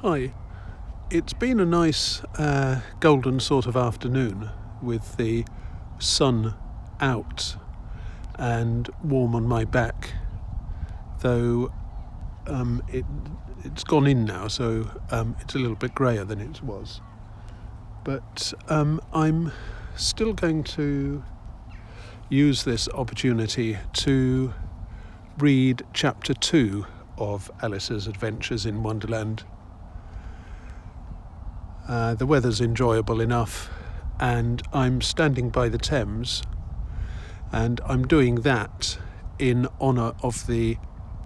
Hi. It's been a nice golden sort of afternoon with the sun out and warm on my back, though it's gone in now, so it's a little bit greyer than it was. But I'm still going to use this opportunity to read chapter 2 of Alice's Adventures in Wonderland. The weather's enjoyable enough, and I'm standing by the Thames, and I'm doing that in honour of the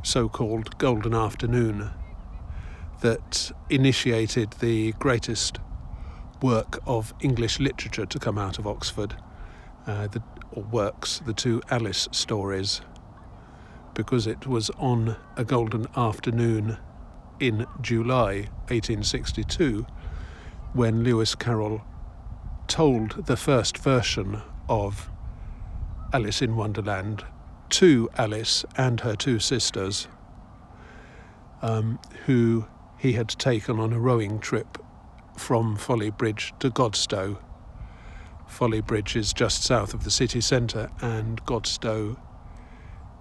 so-called Golden Afternoon that initiated the greatest work of English literature to come out of Oxford, the two Alice stories, because it was on a golden afternoon in July 1862 when Lewis Carroll told the first version of Alice in Wonderland to Alice and her two sisters, who he had taken on a rowing trip from Folly Bridge to Godstow. Folly Bridge is just south of the city centre, and Godstow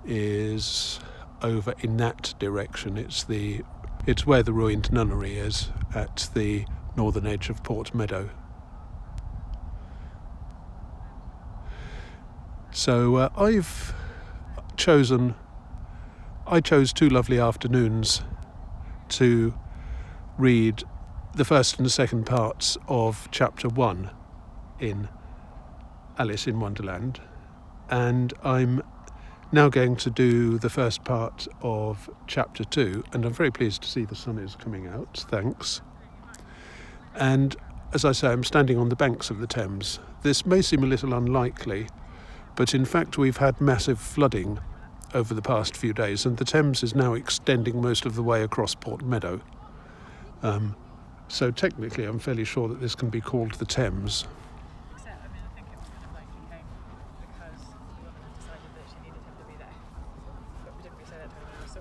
is over in that direction. It's where the ruined nunnery is, at the northern edge of Port Meadow. So I chose 2 lovely afternoons to read the first and the second parts of chapter 1 in Alice in Wonderland, and I'm now going to do the first part of chapter 2, and I'm very pleased to see the sun is coming out, thanks. And as I say, I'm standing on the banks of the Thames. This may seem a little unlikely, but in fact we've had massive flooding over the past few days, and the Thames is now extending most of the way across Port Meadow. So technically I'm fairly sure that this can be called the Thames.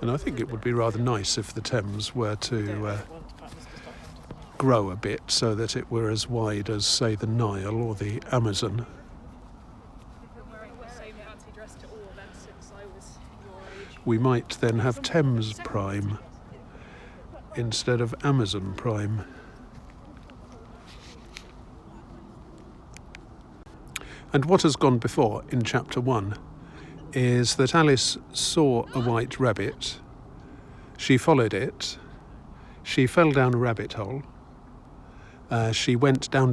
And I think it would be rather nice if the Thames were to grow a bit so that it were as wide as, say, the Nile or the Amazon. We might then have Thames Prime instead of Amazon Prime. And what has gone before in chapter 1 is that Alice saw a white rabbit. She followed it. She fell down a rabbit hole. She went down,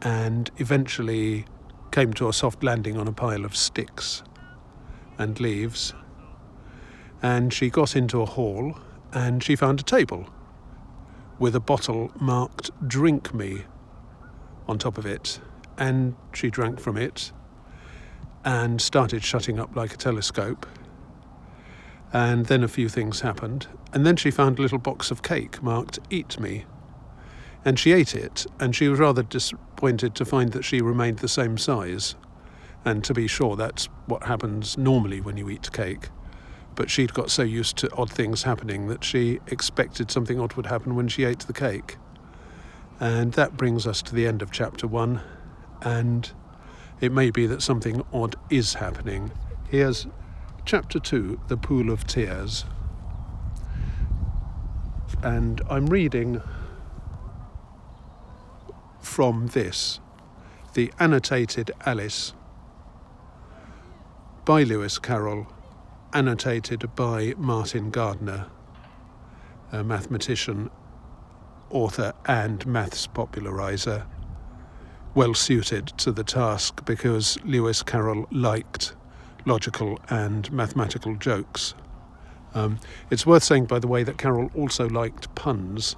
and eventually came to a soft landing on a pile of sticks and leaves. And she got into a hall, and she found a table with a bottle marked "Drink Me" on top of it, and she drank from it and started shutting up like a telescope. And then a few things happened, and then she found a little box of cake marked "Eat Me," and she ate it, and she was rather disappointed to find that she remained the same size. And to be sure, that's what happens normally when you eat cake. But she'd got so used to odd things happening that she expected something odd would happen when she ate the cake. And that brings us to the end of chapter 1, and it may be that something odd is happening. Here's chapter 2, The Pool of Tears. And I'm reading from this, the annotated Alice, by Lewis Carroll, annotated by Martin Gardner, a mathematician, author and maths populariser, well suited to the task because Lewis Carroll liked logical and mathematical jokes. It's worth saying, by the way, that Carroll also liked puns,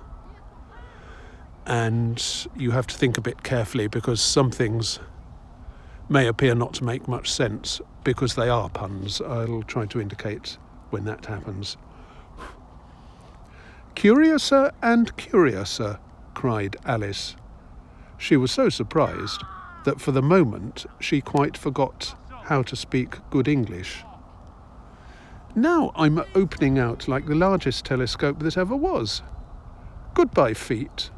and you have to think a bit carefully because some things may appear not to make much sense because they are puns. I'll try to indicate when that happens. "Curiouser and curiouser," cried Alice. She was so surprised that for the moment she quite forgot how to speak good English. Now I'm opening out like the largest telescope that ever was. Goodbye, feet.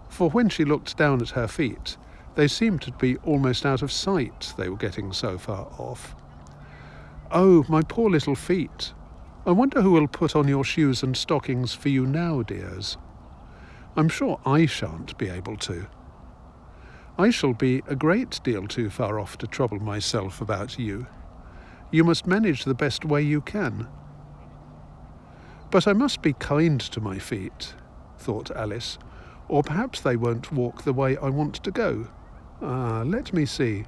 For when she looked down at her feet, they seemed to be almost out of sight, they were getting so far off. Oh, my poor little feet. I wonder who will put on your shoes and stockings for you now, dears. I'm sure I shan't be able to. I shall be a great deal too far off to trouble myself about you. You must manage the best way you can. But I must be kind to my feet, thought Alice, or perhaps they won't walk the way I want to go. Let me see.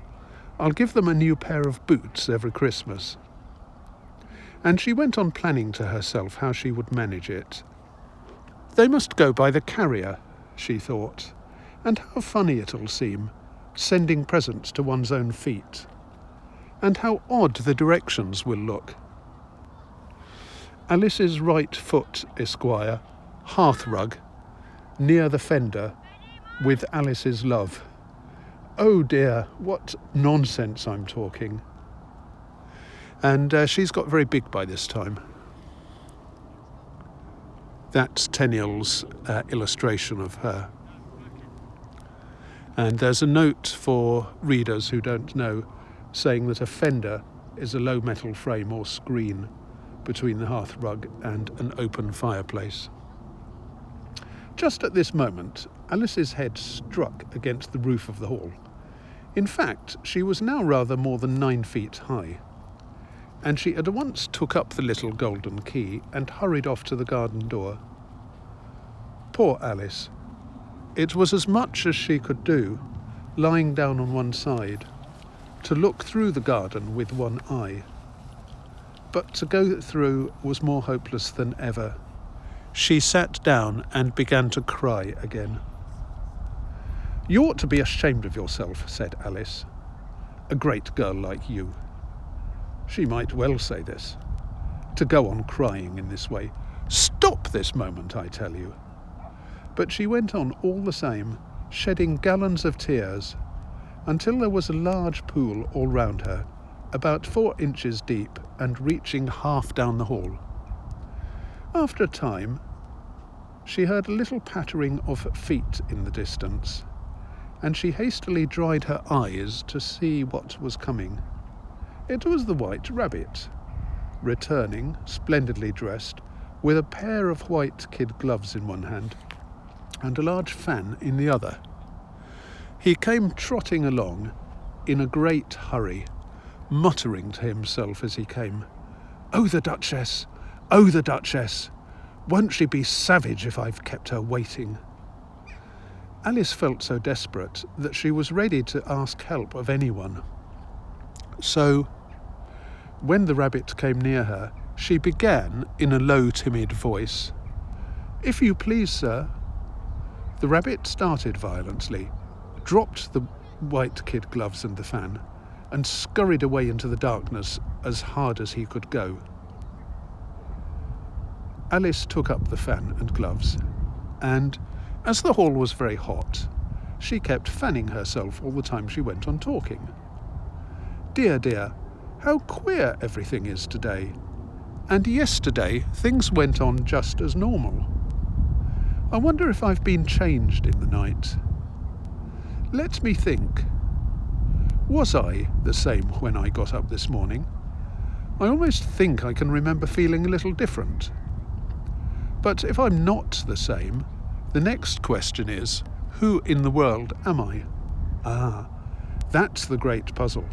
I'll give them a new pair of boots every Christmas. And she went on planning to herself how she would manage it. They must go by the carrier, she thought, and how funny it'll seem, sending presents to one's own feet. And how odd the directions will look. Alice's right foot, Esquire, hearthrug, near the fender, with Alice's love. Oh dear, what nonsense I'm talking. And she's got very big by this time. That's Tenniel's illustration of her. And there's a note for readers who don't know, saying that a fender is a low metal frame or screen between the hearthrug and an open fireplace. Just at this moment, Alice's head struck against the roof of the hall. In fact, she was now rather more than 9 feet high, and she at once took up the little golden key and hurried off to the garden door. Poor Alice. It was as much as she could do, lying down on one side, to look through the garden with one eye. But to go through was more hopeless than ever. She sat down and began to cry again. You ought to be ashamed of yourself, said Alice. A great girl like you. She might well say this. To go on crying in this way. Stop this moment, I tell you. But she went on all the same, shedding gallons of tears, until there was a large pool all round her, about 4 inches deep and reaching half down the hall. After a time, she heard a little pattering of feet in the distance, and she hastily dried her eyes to see what was coming. It was the White Rabbit, returning, splendidly dressed, with a pair of white kid gloves in one hand and a large fan in the other. He came trotting along in a great hurry, muttering to himself as he came, "Oh, the Duchess! Oh, the Duchess! Won't she be savage if I've kept her waiting?" Alice felt so desperate that she was ready to ask help of anyone. So, when the rabbit came near her, she began in a low, timid voice, "If you please, sir." The rabbit started violently, dropped the white kid gloves and the fan, and scurried away into the darkness as hard as he could go. Alice took up the fan and gloves, and, as the hall was very hot, she kept fanning herself all the time she went on talking. Dear, dear, how queer everything is today. And yesterday things went on just as normal. I wonder if I've been changed in the night. Let me think. Was I the same when I got up this morning? I almost think I can remember feeling a little different. But if I'm not the same, the next question is, who in the world am I? That's the great puzzle.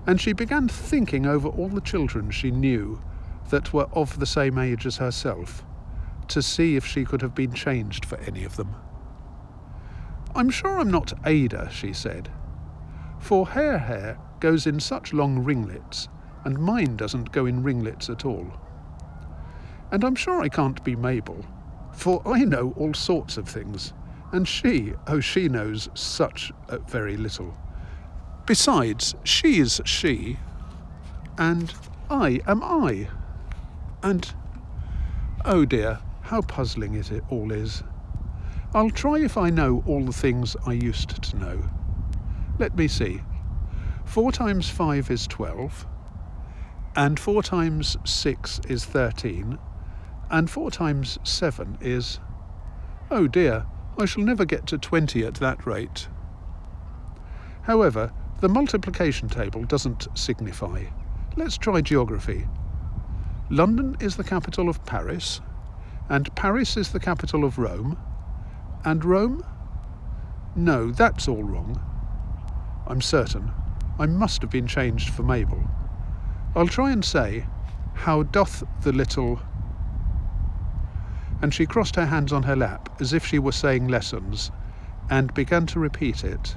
And she began thinking over all the children she knew that were of the same age as herself, to see if she could have been changed for any of them. I'm sure I'm not Ada, she said, for her hair goes in such long ringlets, and mine doesn't go in ringlets at all. And I'm sure I can't be Mabel, for I know all sorts of things, and she knows such very little. Besides, she's she, and I am I. And, oh dear, how puzzling it all is. I'll try if I know all the things I used to know. Let me see. 4 times 5 is 12. and 4 times 6 is 13, and 4 times 7 is... Oh dear, I shall never get to 20 at that rate. However, the multiplication table doesn't signify. Let's try geography. London is the capital of Paris, and Paris is the capital of Rome, and Rome? No, that's all wrong. I'm certain. I must have been changed for Mabel. I'll try and say, how doth the little... And she crossed her hands on her lap as if she were saying lessons, and began to repeat it.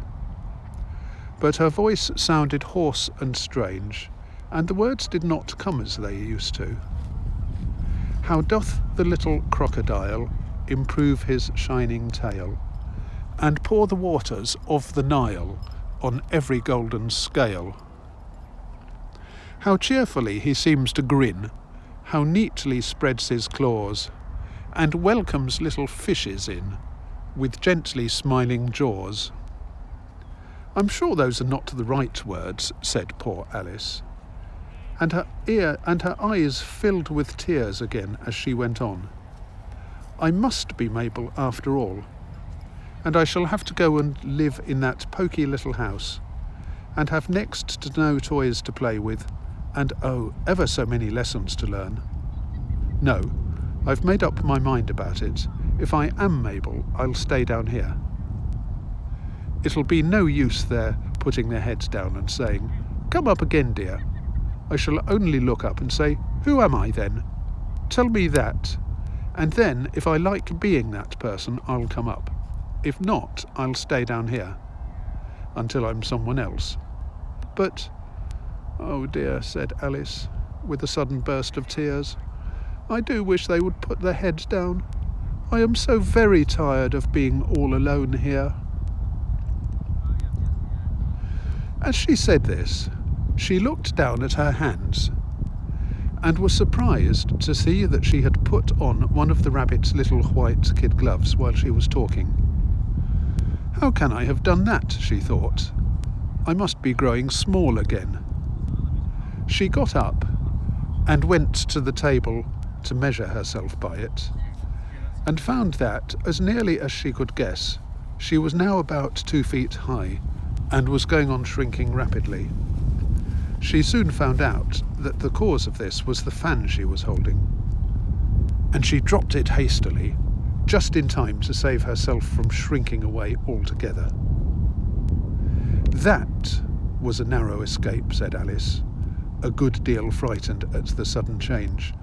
But her voice sounded hoarse and strange, and the words did not come as they used to. How doth the little crocodile improve his shining tail, and pour the waters of the Nile on every golden scale? How cheerfully he seems to grin, how neatly spreads his claws, and welcomes little fishes in, with gently smiling jaws. I'm sure those are not the right words, said poor Alice, and her eyes filled with tears again as she went on. I must be Mabel after all, and I shall have to go and live in that poky little house, and have next to no toys to play with, and oh, ever so many lessons to learn. No, I've made up my mind about it. If I am Mabel, I'll stay down here. It'll be no use their putting their heads down and saying, "Come up again, dear." I shall only look up and say, "Who am I then? Tell me that." And then, if I like being that person, I'll come up. If not, I'll stay down here until I'm someone else. But, oh dear, said Alice, with a sudden burst of tears, I do wish they would put their heads down. I am so very tired of being all alone here. As she said this, she looked down at her hands and was surprised to see that she had put on one of the rabbit's little white kid gloves while she was talking. How can I have done that, she thought. I must be growing small again. She got up and went to the table to measure herself by it, and found that, as nearly as she could guess, she was now about 2 feet high and was going on shrinking rapidly. She soon found out that the cause of this was the fan she was holding, and she dropped it hastily, just in time to save herself from shrinking away altogether. That was a narrow escape, said Alice, a good deal frightened at the sudden change,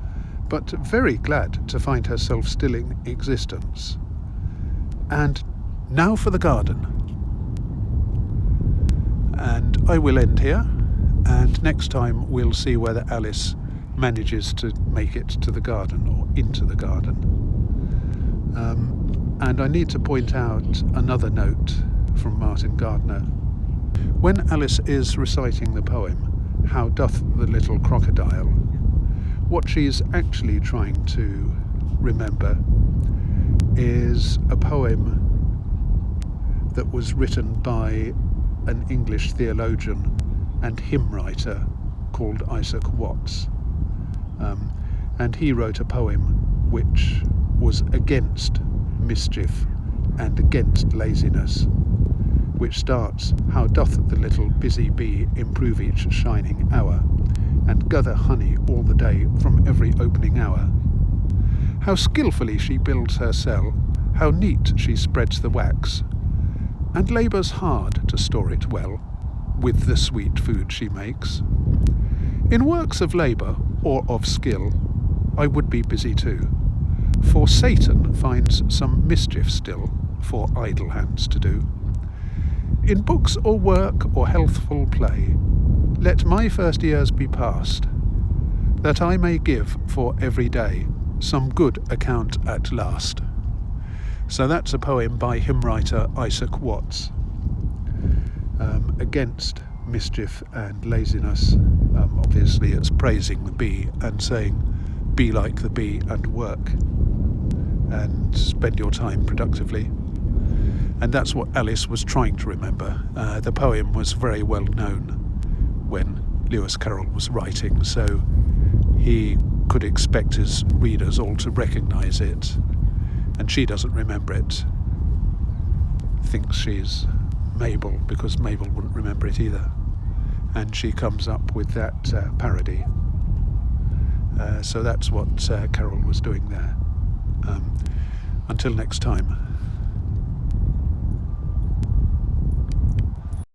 but very glad to find herself still in existence. And now for the garden. And I will end here, and next time we'll see whether Alice manages to make it to the garden or into the garden. And I need to point out another note from Martin Gardner. When Alice is reciting the poem, How Doth the Little Crocodile, what she's actually trying to remember is a poem that was written by an English theologian and hymn writer called Isaac Watts. And he wrote a poem which was against mischief and against laziness, which starts, How doth the little busy bee improve each shining hour, and gather honey all the day from every opening hour. How skilfully she builds her cell, how neat she spreads the wax, and labours hard to store it well, with the sweet food she makes. In works of labour or of skill, I would be busy too, for Satan finds some mischief still for idle hands to do. In books or work or healthful play, let my first years be past, that I may give for every day some good account at last. So that's a poem by hymn writer Isaac Watts, against mischief and laziness. Obviously it's praising the bee and saying, be like the bee and work and spend your time productively. And that's what Alice was trying to remember. The poem was very well known when Lewis Carroll was writing, so he could expect his readers all to recognise it, and she doesn't remember it. Thinks she's Mabel, because Mabel wouldn't remember it either, and she comes up with that parody. So that's what Carroll was doing there. Until next time.